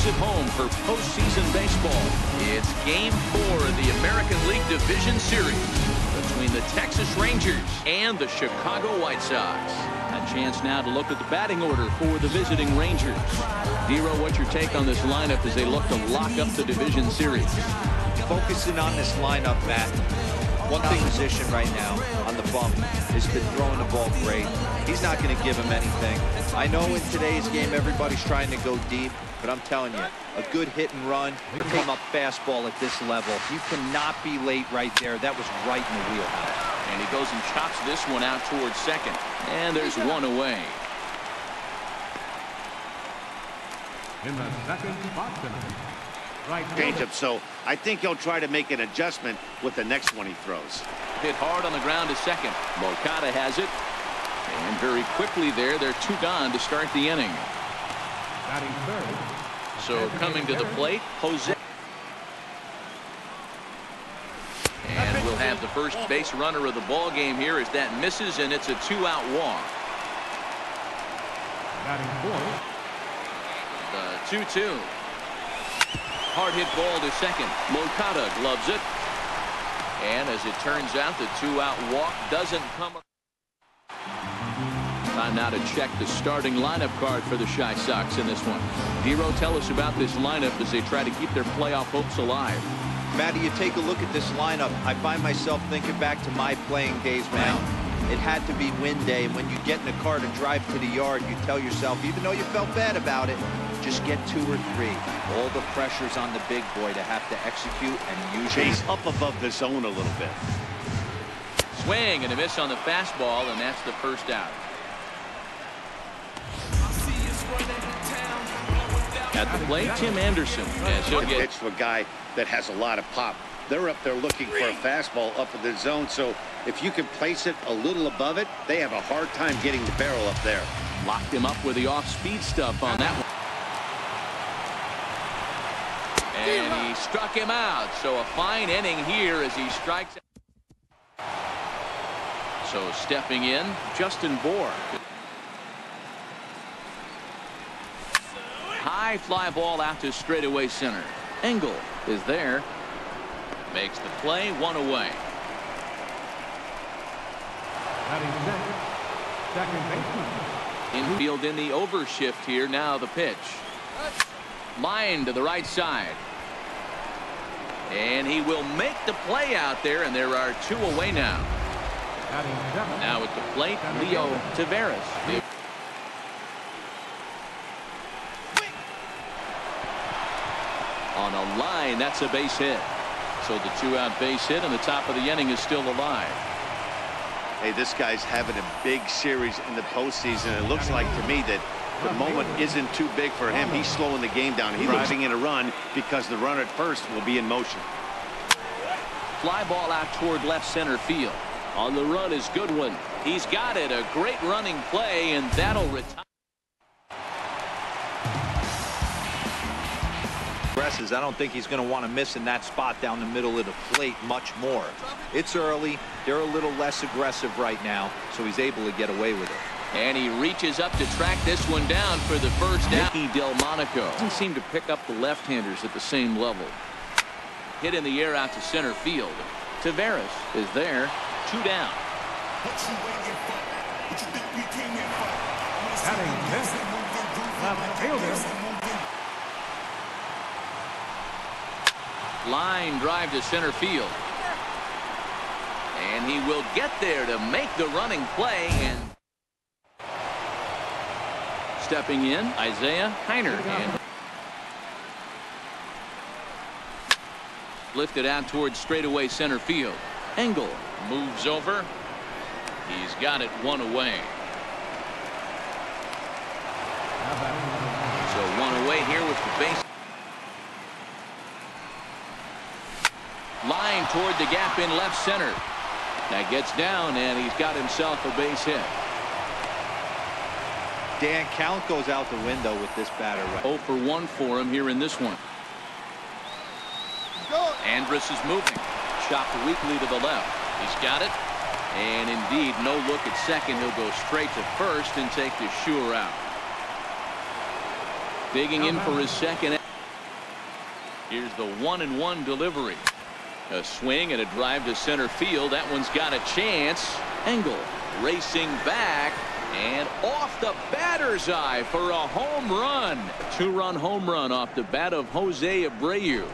takes it home for postseason baseball. It's Game 4 of the American League Division Series between the Texas Rangers and the Chicago White Sox. A chance now to look at the batting order for the visiting Rangers. Dero, what's your take on this lineup as they look to lock up the division series? Focusing on this lineup, Matt. One big position right now on the bump has been throwing the ball great. He's not going to give him anything. I know in today's game everybody's trying to go deep, but I'm telling you, a good hit and run, come up fastball at this level. You cannot be late right there. That was right in the wheelhouse. And he goes and chops this one out towards second. And there's one away. In the second spot, right changeup, so I think he'll try to make an adjustment with the next one he throws. Hit hard on the ground to second. Moncada has it. And very quickly there, they're two gone to start the inning. batting third. So coming to the plate, Jose. And we'll have the first base runner of the ball game here as that misses, and it's a two-out walk. Batting fourth. The 2-2. Hard hit ball to second. Moncada gloves it. And as it turns out, the two-out walk doesn't come. Time now to check the starting lineup card for the Chi Sox in this one. Dero, tell us about this lineup as they try to keep their playoff hopes alive. Matty, you take a look at this lineup. I find myself thinking back to my playing days, man. It had to be win day, and when you get in a car to drive to the yard, you tell yourself, even though you felt bad about it, just get 2 or 3. All the pressure's on the big boy to have to execute and use Chase up above the zone a little bit. Swing and a miss on the fastball, and that's the first out. At the plate, Tim Anderson. As he'll get pitch to a guy that has a lot of pop. They're up there looking for a fastball up in the zone, so if you can place it a little above it, they have a hard time getting the barrel up there. Locked him up with the off-speed stuff on that one. And he struck him out. So a fine inning here as he strikes. So stepping in, Justin Bohr. High fly ball out to straightaway center. Engel is there. Makes the play, 1 away. Batting sixth, second baseman. Infield in the overshift here. Now the pitch. Line to the right side. And he will make the play out there, and there are 2 away now. Batting seventh. Now at the plate, Leo Taveras. On a line, that's a base hit. So the 2-out base hit, and the top of the inning is still alive. Hey, this guy's having a big series in the postseason. It looks like to me that the moment isn't too big for him. He's slowing the game down. He's driving in a run because the runner at first will be in motion. Fly ball out toward left center field. On the run is Goodwin. He's got it. A great running play, and that'll retire. I don't think he's going to want to miss in that spot down the middle of the plate much more. It's early. They're a little less aggressive right now, so he's able to get away with it. And he reaches up to track this one down for the first down. Mickey Delmonico doesn't seem to pick up the left-handers at the same level. Hit in the air out to center field. Taveras is there. 2 down. Batting fifth, left fielder. Line drive to center field. And he will get there to make the running play. And stepping in, Isaiah Kiner. And lifted out towards straightaway center field. Engel moves over. He's got it 1 away. So 1 away here with the base. Line toward the gap in left center. That gets down, and he's got himself a base hit. Dan, count goes out the window with this batter. 0 for 1 for him here in this one. Andrus is moving. Chopped weakly to the left. He's got it. And indeed, no look at second. He'll go straight to first and take the sure out. Digging in for his second. Here's the 1-1 delivery. A swing and a drive to center field. That one's got a chance. Engel racing back and off the batter's eye for a home run. 2-run home run off the bat of Jose Abreu.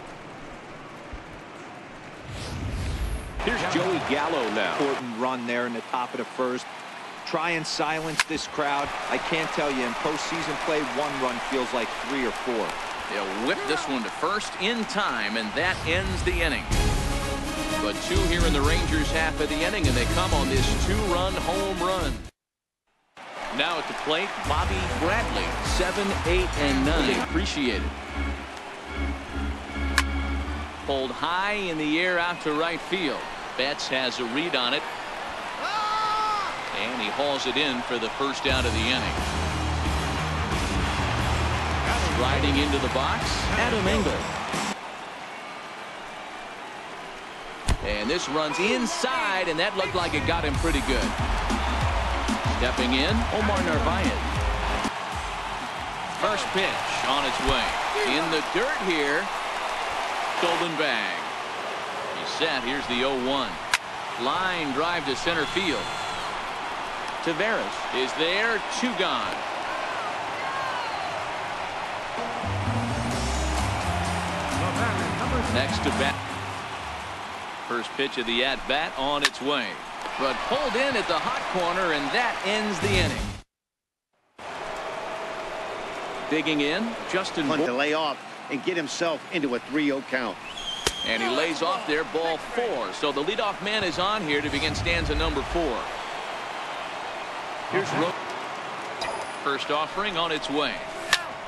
Here's Joey Gallo now. Important run there in the top of the first. Try and silence this crowd. I can't tell you, in postseason play, 1 run feels like 3 or 4. They'll whip this one to first in time, and that ends the inning. But 2 here in the Rangers half of the inning, and they come on this 2-run home run. Now at the plate, Bobby Bradley, 7, 8, and 9. Appreciate it. Pulled high in the air out to right field. Betts has a read on it. And he hauls it in for the first out of the inning. Striding into the box, Adam Engel. And this runs inside, and that looked like it got him pretty good. Stepping in, Omar Narvaez. First pitch on its way. In the dirt here. Stolen bag. He's set. Here's the 0-1. Line drive to center field. Taveras is there. 2 gone. Next to bat. First pitch of the at-bat on its way. But pulled in at the hot corner, and that ends the inning. Digging in, Justin Hunt to lay off and get himself into a 3-0 count. And he lays off there, ball 4. So the leadoff man is on here to begin stanza number 4. Here's first offering on its way.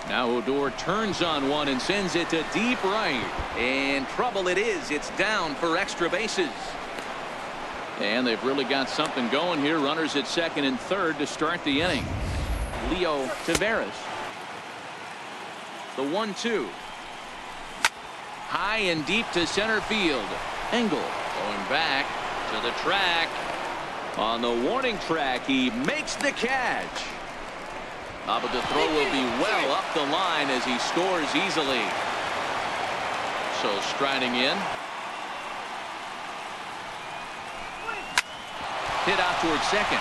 Now Odor turns on one and sends it to deep right. And trouble it is. It's down for extra bases. And they've really got something going here. Runners at second and third to start the inning. Leo Taveras. The 1-2. High and deep to center field. Engel going back to the track. On the warning track, he makes the catch. But the throw will be well up the line as he scores easily. So striding in. Hit out towards second.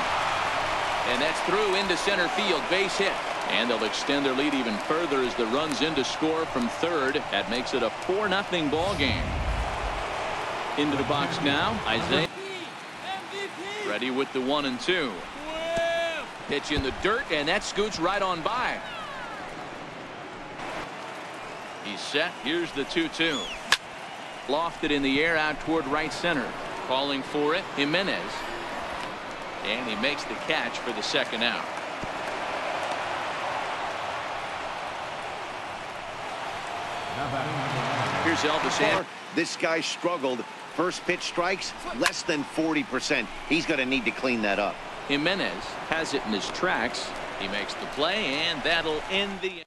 And that's through into center field. Base hit. And they'll extend their lead even further as the runs in to score from third. That makes it a 4-0 ball game. Into the box now. Isaiah. Ready with the 1-2. Pitch in the dirt, and that scoots right on by. He's set. Here's the 2-2. Lofted in the air out toward right center. Calling for it, Jimenez. And he makes the catch for the second out. Here's Elvis. This guy struggled. First pitch strikes, less than 40%. He's going to need to clean that up. Jimenez has it in his tracks. He makes the play, and that'll end the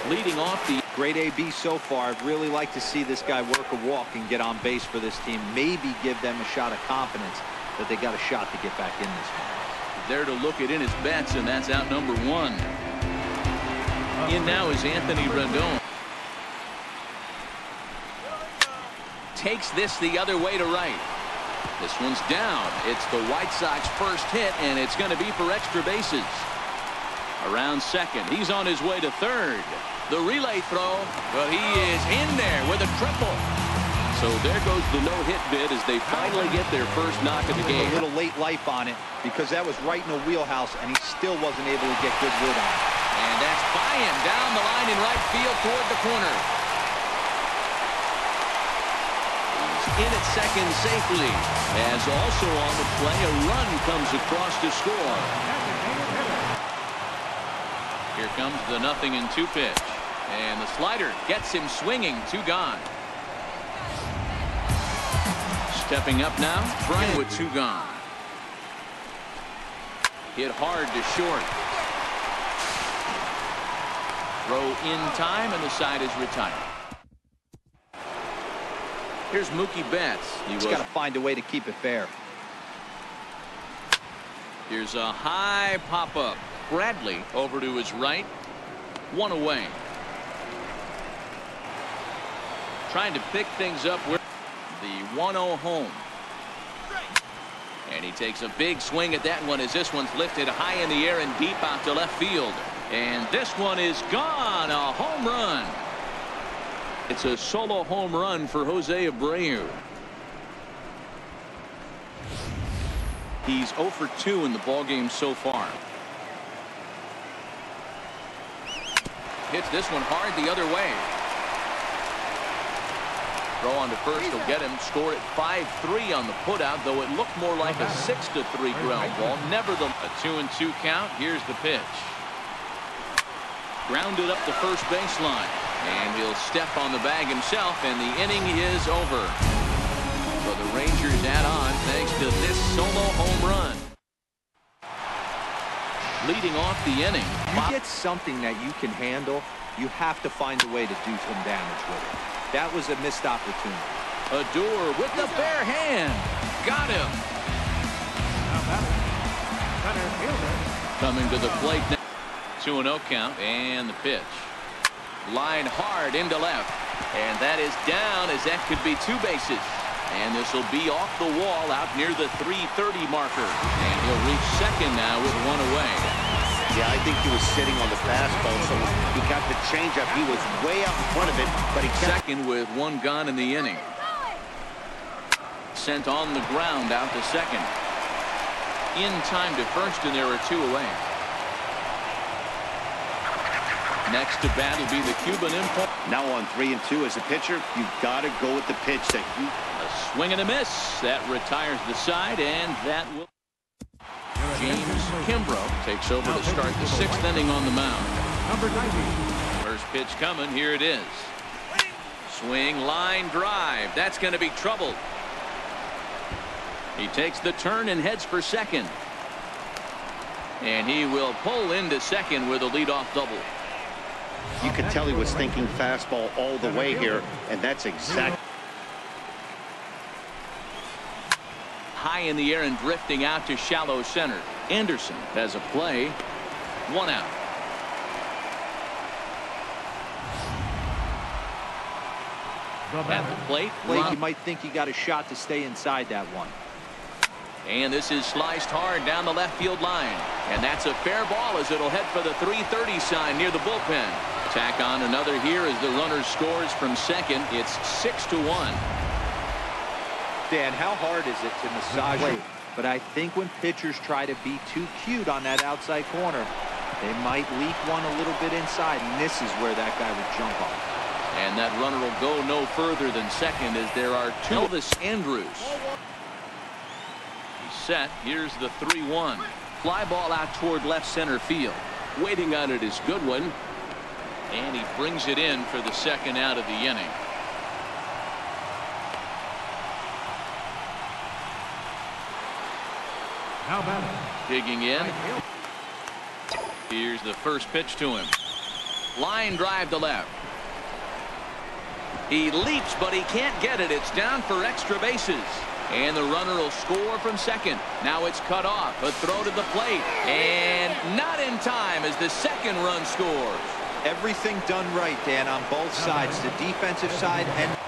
leading off the great AB so far. I'd really like to see this guy work a walk and get on base for this team. Maybe give them a shot of confidence that they got a shot to get back in this one. There to look at in his bets, and that's out number 1. In now is Anthony Rendon. Takes this the other way to right. This one's down. It's the White Sox first hit, and it's going to be for extra bases. Around second. He's on his way to third. The relay throw, but he is in there with a triple. So there goes the no-hit bid as they finally get their first knock of the game. A little late life on it because that was right in the wheelhouse, and he still wasn't able to get good wood on it. And that's by him down the line in right field toward the corner. In at second safely, as also on the play a run comes across to score. Here comes the 0-2 pitch, and the slider gets him swinging. 2 gone. Stepping up now, Brian with 2 gone. Hit hard to short. Throw in time, and the side is retired. Here's Mookie Betts. He's got to find a way to keep it fair. Here's a high pop-up. Bradley over to his right. 1 away. trying to pick things up where the 1-0 home. And he takes a big swing at that one as this one's lifted high in the air and deep out to left field. And this one is gone. A home run. It's a solo home run for Jose Abreu. He's 0 for 2 in the ballgame so far. Hits this one hard the other way. Throw on to first will get him. Scored at 5-3 on the putout, though it looked more like a 6-3 ground ball. Nevertheless, a 2-2 count. Here's the pitch. Grounded up the first baseline, and he'll step on the bag himself, and the inning is over. So the Rangers add on thanks to this solo home run. Leading off the inning. You get something that you can handle, you have to find a way to do some damage with it. That was a missed opportunity. Odor with the bare hand. Got him. Coming to the plate now. 2-0 count and the pitch. Line hard into left. And that is down as that could be 2 bases. And this will be off the wall out near the 330 marker. And he'll reach second now with 1 away. Yeah, I think he was sitting on the fastball, so he got the changeup. He was way out in front of it, but he kept... Second with 1 gone in the inning. Sent on the ground out to second. In time to first, and there are 2 away. Next to bat will be the Cuban import. Now on 3-2 as a pitcher, you've got to go with the pitch that you... A swing and a miss. That retires the side, and that will... James Kimbrough takes over to start the 6th inning on the mound. Number 90. First pitch coming. Here it is. Swing, line drive. That's going to be trouble. He takes the turn and heads for second. And he will pull into second with a leadoff double. You could tell he was thinking fastball all the way here, and that's exactly... High in the air and drifting out to shallow center. Anderson has a play. 1 out. At the plate. You might think he got a shot to stay inside that one. And this is sliced hard down the left field line. And that's a fair ball as it'll head for the 330 sign near the bullpen. Tack on another here as the runner scores from second. It's 6-1. Dan, how hard is it to massage it? But I think when pitchers try to be too cute on that outside corner, they might leak one a little bit inside, and this is where that guy would jump on. And that runner will go no further than second as there are 2. Elvis Andrews. He's set. Here's the 3-1. Fly ball out toward left center field. Waiting on it is Goodwin. And he brings it in for the 2nd out of the inning. Now batting. Digging in. Here's the first pitch to him. Line drive to left. He leaps, but he can't get it. It's down for extra bases. And the runner will score from second. Now it's cut off. A throw to the plate. And not in time as the 2nd run scores. Everything done right, Dan, on both sides. The defensive side and...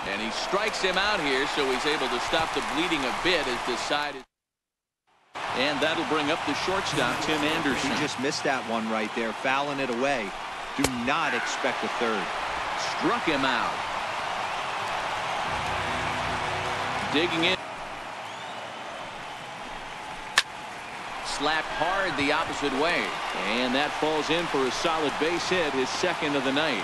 And he strikes him out here, so he's able to stop the bleeding a bit as the side is... And that'll bring up the shortstop, Tim Anderson. He just missed that one right there, fouling it away. Do not expect a third. Struck him out. Digging in. Slapped hard the opposite way. And that falls in for a solid base hit, his 2nd of the night.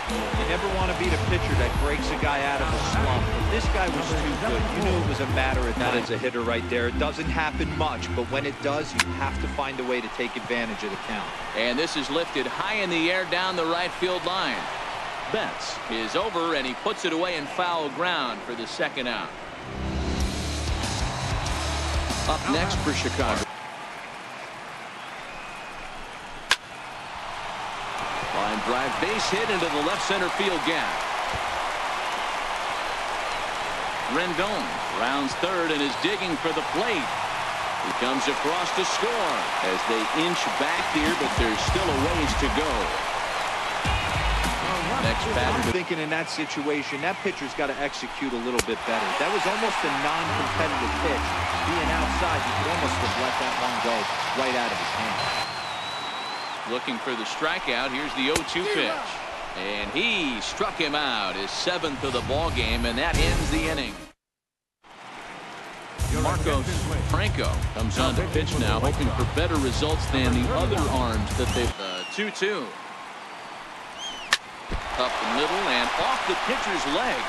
You never want to beat a pitcher that breaks a guy out of a slump. But this guy was too good. You knew it was a matter of that as a hitter right there. It doesn't happen much, but when it does, you have to find a way to take advantage of the count. And this is lifted high in the air down the right field line. Betts is over, and he puts it away in foul ground for the 2nd out. Up next for Chicago. Line drive base hit into the left center field gap. Rendon rounds third and is digging for the plate. He comes across to score as they inch back here, but there's still a ways to go. Next batter. Thinking in that situation, that pitcher's got to execute a little bit better. That was almost a non-competitive pitch. Being outside, you could almost have let that one go right out of his hand. Looking for the strikeout. Here's the 0-2 pitch. And he struck him out, his 7th of the ball game, and that ends the inning. Marcos Franco comes on to pitch now, hoping for better results than the other arms that they've. 2-2. Up the middle and off the pitcher's leg.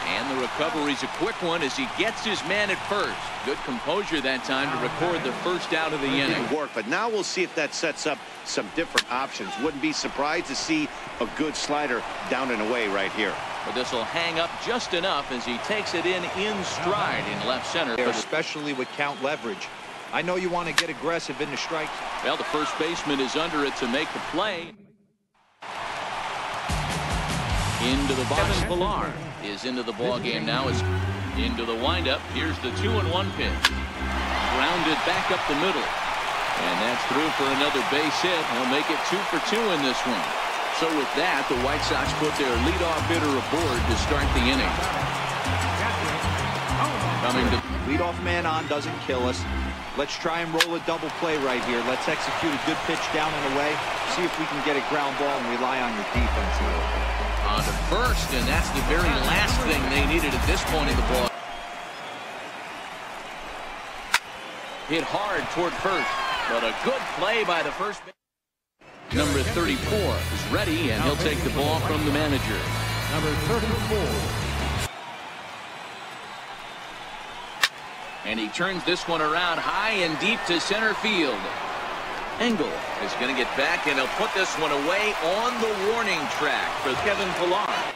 And the recovery's a quick one as he gets his man at first. Good composure that time to record the first out of the inning. Didn't work, but now we'll see if that sets up some different options. Wouldn't be surprised to see a good slider down and away right here. But this will hang up just enough as he takes it in stride in left center. Especially with count leverage. I know you want to get aggressive in the strikes. Well, the first baseman is under it to make the play. Into the box. Kiner-Falefa is into the ball game now. Is into the windup. Here's the 2-1 pitch. Grounded back up the middle. And that's through for another base hit. He'll make it 2 for 2 in this one. So with that, the White Sox put their leadoff hitter aboard to start the inning. Coming to leadoff man on doesn't kill us. Let's try and roll a double play right here. Let's execute a good pitch down and away. See if we can get a ground ball and rely on your defense here. On to first, and that's the very last thing they needed at this point in the ball. Hit hard toward first, but a good play by the first base. Number 34 is ready, and he'll take the ball from the manager. Number 34. And he turns this one around high and deep to center field. Engel is going to get back, and he'll put this one away on the warning track for Kiner-Falefa.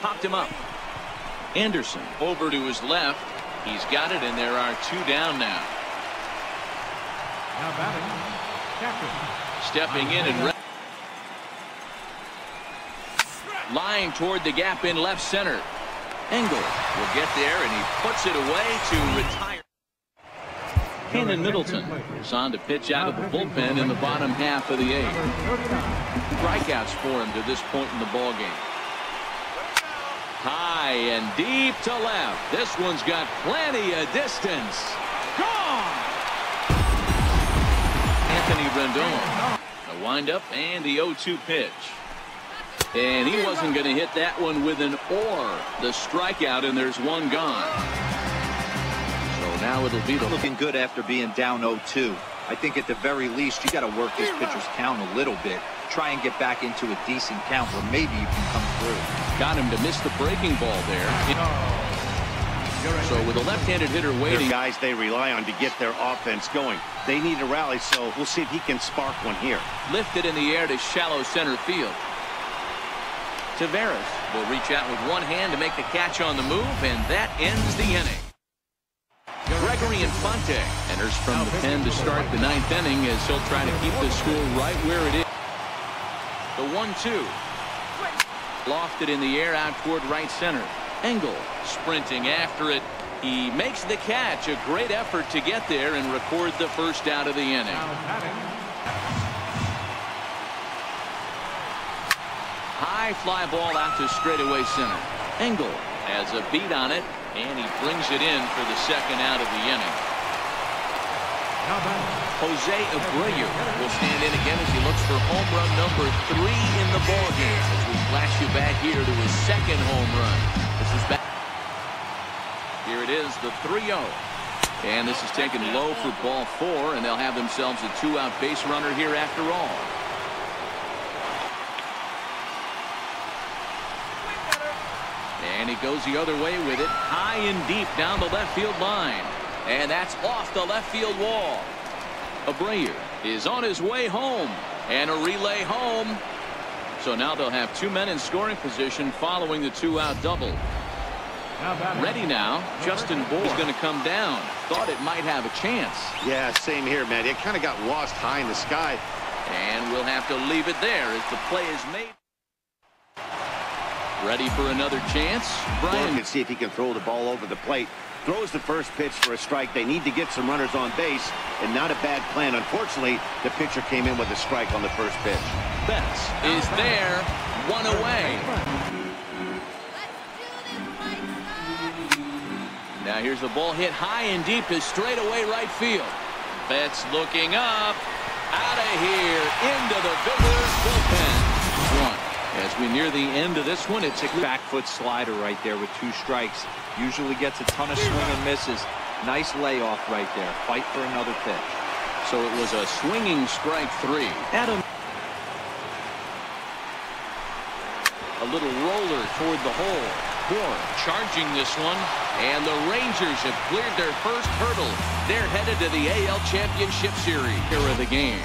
Popped him up. Anderson over to his left. He's got it, and there are 2 down now. Now batting, captain. Stepping in and line toward the gap in left center. Engel will get there, and he puts it away to retire. Kenan Middleton is on to pitch out of the bullpen in the bottom half of the 8th. Strikeouts for him to this point in the ball game. High and deep to left. This one's got plenty of distance. Gone! Anthony Rendon. A windup and the 0-2 pitch. And he wasn't going to hit that one with an or. The strikeout, and there's one gone. So now it'll be looking good after being down 0-2. I think at the very least you got to work this pitcher's count a little bit. Try and get back into a decent count where maybe you can come through. Got him to miss the breaking ball there. So with a left-handed hitter waiting. They're guys they rely on to get their offense going. They need a rally, so we'll see if he can spark one here. Lifted in the air to shallow center field. Taveras will reach out with one hand to make the catch on the move, and that ends the inning. Gregory Infante enters from the pen to start the 9th inning as he'll try to keep the score right where it is. The 1-2. Lofted in the air out toward right center. Engel sprinting after it. He makes the catch. A great effort to get there and record the first out of the inning. High fly ball out to straightaway center. Engel has a beat on it, and he brings it in for the second out of the inning. Jose Abreu will stand in again as he looks for home run number 3 in the ballgame. As we flash you back here to his second home run. This is back. Here it is, the 3-0. And this is taken low for ball 4, and they'll have themselves a 2-out base runner here after all. And he goes the other way with it, high and deep down the left field line. And that's off the left field wall. Abreu is on his way home, and a relay home. So now they'll have 2 men in scoring position following the 2-out double. Ready now. Justin Bour is going to come down. Thought it might have a chance. Yeah, same here, man. It kind of got lost high in the sky. And we'll have to leave it there as the play is made. Ready for another chance. Brian can see if he can throw the ball over the plate. throws the first pitch for a strike. They need to get some runners on base, and not a bad plan. Unfortunately, the pitcher came in with a strike on the first pitch. Betts is there, one away. Now here's the ball hit high and deep to straightaway right field. Betts looking up, out of here, into the visitors' bullpen. One. As we near the end of this one, it's a Back foot slider right there with 2 strikes. Usually gets a ton of swing and misses. Nice layoff right there. Fight for another pitch. So it was a swinging strike 3. Adam. A little roller toward the hole. Bourne charging this one, and the Rangers have cleared their first hurdle. They're headed to the AL Championship Series. Here of the game.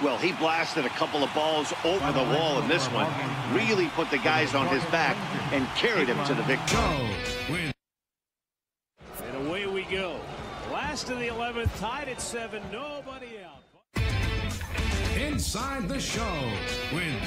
Well, he blasted a couple of balls over the wall in this one. Really put the guys on his back and carried him to the victory. And away we go. Last of the 11th, tied at 7. Nobody out. Inside the Show with